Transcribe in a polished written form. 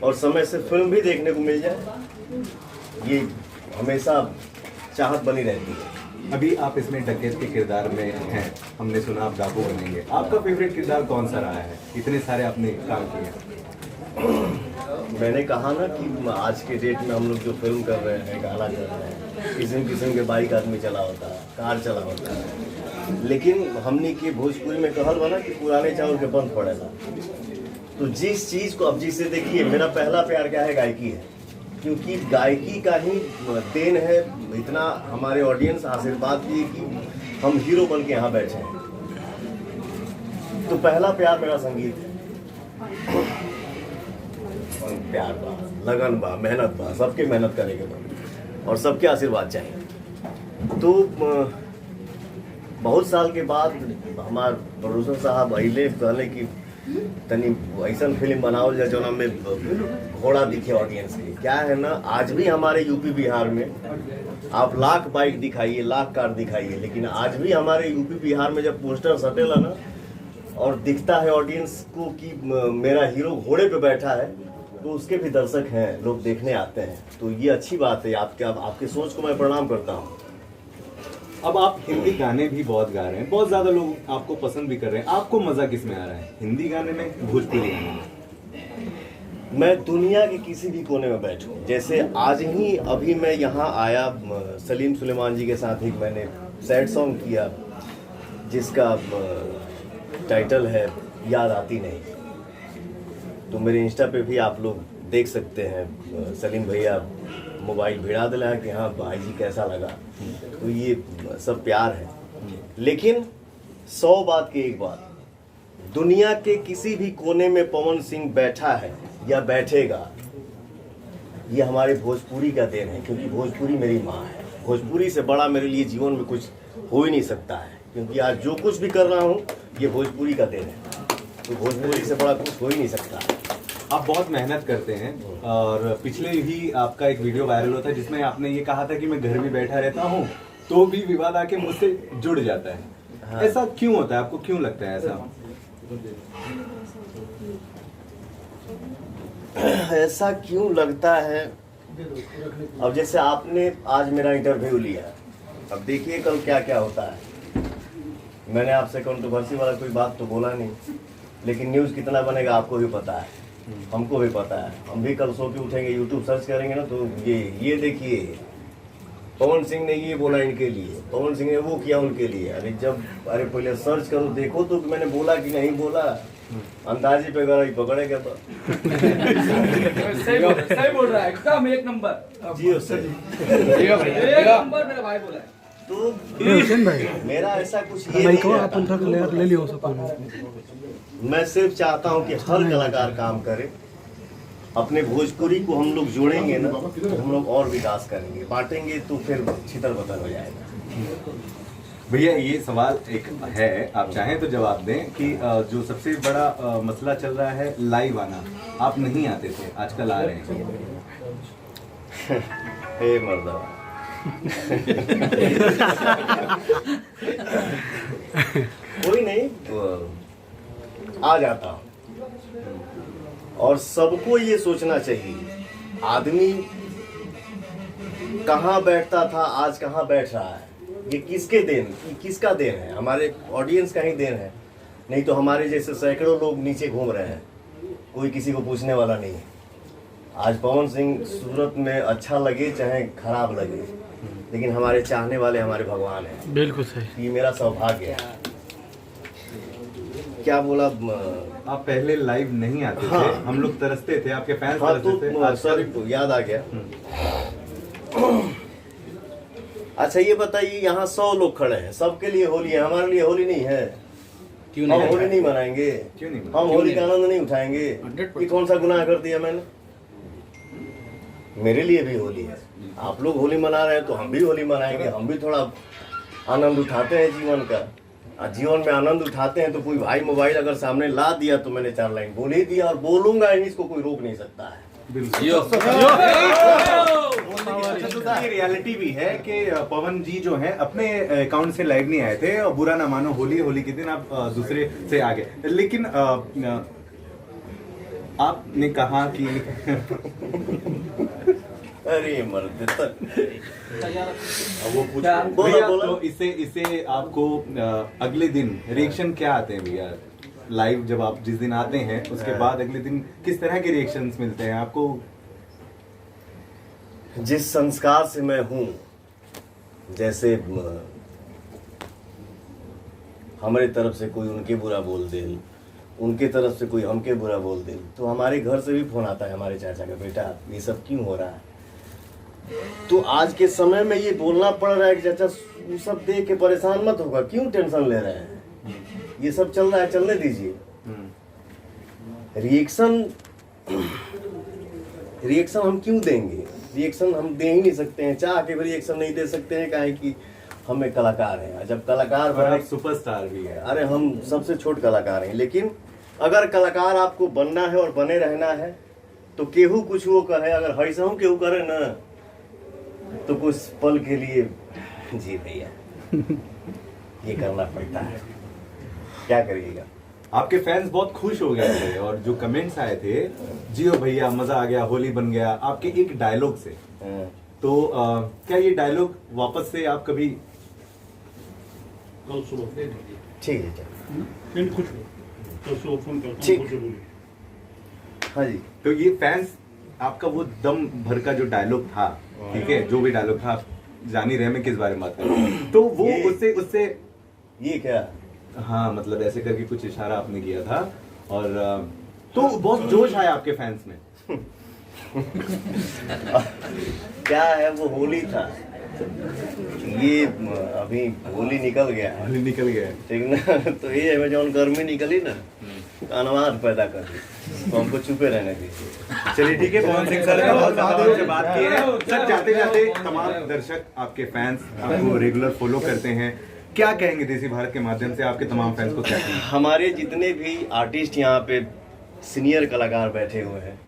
और समय से फिल्म भी देखने को मिल जाए, ये हमेशा चाहत बनी रहती है। अभी आप इसमें डकैत के किरदार में हैं, हमने सुना आप डाकू बनेंगे। आपका फेवरेट किरदार कौन सा रहा है? इतने सारे आपने काम किए। मैंने कहा ना कि आज के डेट में हम लोग जो फिल्म कर रहे हैं, गाना कर रहे हैं, किस्म किस्म के बाइक आदमी चला होता है, कार चला होता है, लेकिन हमने के भोजपुरी में कहल बना कि पुराने चावल के बंद पड़ेगा। तो जिस चीज़ को अब जिसे देखिए, मेरा पहला प्यार क्या है? गायकी है, क्योंकि गायकी का ही देन है। इतना हमारे ऑडियंस आशीर्वाद दिए कि हम हीरो बन के यहाँ बैठे हैं। तो पहला प्यार मेरा संगीत है। प्यार बा, लगन बा, मेहनत बा, सबके मेहनत करेंगे बा और सबके आशीर्वाद चाहिए। तो बहुत साल के बाद हमारे प्रोड्यूसर साहब अइले कहले कि तनी ऐसा फिल्म बनाओ जा जो में घोड़ा दिखे ऑडियंस के। क्या है ना, आज भी हमारे यूपी बिहार में आप लाख बाइक दिखाइए, लाख कार दिखाइए, लेकिन आज भी हमारे यूपी बिहार में जब पोस्टर सटेला ना और दिखता है ऑडियंस को कि मेरा हीरो घोड़े पे बैठा है, तो उसके भी दर्शक हैं, लोग देखने आते हैं। तो ये अच्छी बात है। आपके सोच को मैं प्रणाम करता हूँ। अब आप हिंदी गाने भी बहुत गा रहे हैं, बहुत ज्यादा लोग आपको पसंद भी कर रहे हैं। आपको मजा किस में आ रहा है, हिंदी गाने में, भोजपुरी गाने में? मैं दुनिया के किसी भी कोने में बैठूं, जैसे आज ही अभी मैं यहाँ आया, सलीम सुलेमान जी के साथ एक मैंने सैड सॉन्ग किया जिसका टाइटल है याद आती नहीं। तो मेरे इंस्टा पे भी आप लोग देख सकते हैं, सलीम भैया मोबाइल भिड़ा दिला है कि हाँ भाई जी कैसा लगा। तो ये सब प्यार है। लेकिन 100 बात की एक बात, दुनिया के किसी भी कोने में पवन सिंह बैठा है या बैठेगा, ये हमारे भोजपुरी का देन है, क्योंकि भोजपुरी मेरी माँ है। भोजपुरी से बड़ा मेरे लिए जीवन में कुछ हो ही नहीं सकता है, क्योंकि आज जो कुछ भी कर रहा हूँ ये भोजपुरी का देन है। तो भोजपुरी से बड़ा कुछ हो ही नहीं सकता। आप बहुत मेहनत करते हैं और पिछले ही आपका एक वीडियो वायरल हुआ था जिसमें आपने ये कहा था कि मैं घर में बैठा रहता हूँ तो भी विवाद आके मुझसे जुड़ जाता है। हाँ। ऐसा क्यों होता है, आपको क्यों लगता है ऐसा? ऐसा क्यों लगता है? अब जैसे आपने आज मेरा इंटरव्यू लिया, अब देखिए कल क्या क्या होता है। मैंने आपसे कंट्रोवर्सी वाला कोई बात तो बोला नहीं, लेकिन न्यूज़ कितना बनेगा आपको भी पता है, हमको भी पता है। हम भी कल सो के उठेंगे, यूट्यूब सर्च करेंगे ना, तो ये देखिए पवन सिंह ने ये बोला इनके लिए, पवन सिंह ने वो किया उनके लिए। अरे पहले सर्च करो, देखो तो मैंने बोला कि नहीं बोला। अंदाजे पे गई पकड़ेगा तो सही बोल रहा है, एकदम एक नंबर। जी सर, एक नंबर मेरा भाई बोला है। तो मेरा ऐसा कुछ ये नहीं है। मैं सिर्फ चाहता हूँ कि हर कलाकार काम करे। अपने भोजपुरी को हम लोग जोड़ेंगे ना तो हम लोग और विकास करेंगे, बांटेंगे तो फिर छितर बतर हो जाएगा। भैया ये सवाल एक है, आप चाहें तो जवाब दें कि जो सबसे बड़ा मसला चल रहा है लाइव आना, आप नहीं आते थे, आजकल आ रहे हैं। हे मर्दा कोई नहीं, आ जाता हूँ। और सबको ये सोचना चाहिए, आदमी कहाँ बैठता था आज कहाँ बैठ रहा है, ये किसका देन है? हमारे ऑडियंस का ही देन है। नहीं तो हमारे जैसे सैकड़ों लोग नीचे घूम रहे हैं, कोई किसी को पूछने वाला नहीं है। आज पवन सिंह सूरत में अच्छा लगे चाहे खराब लगे, लेकिन हमारे चाहने वाले हमारे भगवान हैं। बिल्कुल सही, ये मेरा सौभाग्य है। क्या बोला? आप पहले लाइव नहीं आते हाँ। थे, हम लोग तरसते थे, आपके फैंस हाँ, तरसते थे। तो सॉरी, याद आ गया। अच्छा ये बताइए, यहाँ 100 लोग खड़े हैं, सबके लिए होली है, हमारे लिए होली नहीं है? क्यों हम होली नहीं मनाएंगे? क्यों नहीं? हम होली का आनंद नहीं उठाएंगे? कि कौन सा गुनाह कर दिया मैंने? मेरे लिए भी होली है। आप लोग होली मना रहे हैं तो हम भी होली मनाएंगे। हम भी थोड़ा आनंद उठाते हैं जीवन का। जीवन में आनंद उठाते हैं तो कोई भाई मोबाइल अगर सामने ला दिया तो मैंने 4 लाइन बोल ही दिया और बोलूंगा ही, इसको कोई रोक नहीं सकता है। ये रियलिटी भी है कि पवन जी जो हैं अपने अकाउंट से लाइव नहीं आए थे, और बुरा ना मानो, होली के दिन आप दूसरे से आ गए। लेकिन आपने कहा कि अरे मर्द तक वो पूछ क्या? बोला भैया बोला तो इससे आपको अगले दिन रिएक्शन क्या आते हैं भैया? लाइव जब आप जिस दिन आते हैं उसके बाद अगले दिन किस तरह के रिएक्शंस मिलते हैं आपको? जिस संस्कार से मैं हूं, जैसे हमारे तरफ से कोई उनके बुरा बोल दे, उनके तरफ से कोई हमके बुरा बोल दे, तो हमारे घर से भी फोन आता है हमारे चाचा का, बेटा ये सब क्यों हो रहा है? तो आज के समय में ये बोलना पड़ रहा है कि चाचा वो सब देख के परेशान मत होगा, क्यों टेंशन ले रहे हैं, ये सब चल रहा है, चलने दीजिए। रिएक्शन हम क्यों देंगे? रिएक्शन हम दे ही नहीं सकते हैं, चाह के भी रिएक्शन नहीं दे सकते हैं, काहे कि हमें कलाकार हैं। जब कलाकार बने, सुपरस्टार भी है। अरे हम सबसे छोट कलाकार हैं, लेकिन अगर कलाकार आपको बनना है और बने रहना है तो केहू कुछ वो कहे, अगर हईसा हूँ केहू करे ना तो कुछ पल के लिए जी भैया ये करना पड़ता है, क्या करिएगा। आपके फैंस बहुत खुश हो गए थे और जो कमेंट्स आए थे, जियो भैया मजा आ गया, होली बन गया, आपके एक डायलॉग से। तो क्या ये डायलॉग वापस से आप कभी? कल सुबह ठीक है चल, नहीं कुछ कल सुबह फोन करता ठीक। हूँ, कुछ बोलिए। हाँ जी। तो ये फैंस आपका वो दम भर का जो डायलॉग था, ठीक है, जो भी डायलॉग था, आप जान ही रहे मैं किस बारे में बात कर रहा हूँ, तो वो ये- उससे ये क्या? हाँ मतलब ऐसे करके कुछ इशारा आपने किया था और तो बहुत जोश आया आपके फैंस में। क्या है, वो होली था, ये अभी होली निकल गया है, होली निकल गया है। ठीक ना, तो ये है जब गर्मी निकली ना अनवाद पैदा कर दी, तो हमको चुपे रहने दीजिए। चलिए ठीक है, पवन सिंह सर ने बहुत ज्यादा आपसे बात की है। सर जाते जाते तमाम दर्शक आपके फैंस आपको रेगुलर फॉलो करते हैं, क्या कहेंगे देसी भारत के माध्यम से आपके तमाम फैंस को? क्या कहेंगे? हमारे जितने भी आर्टिस्ट यहाँ पे सीनियर कलाकार बैठे हुए हैं,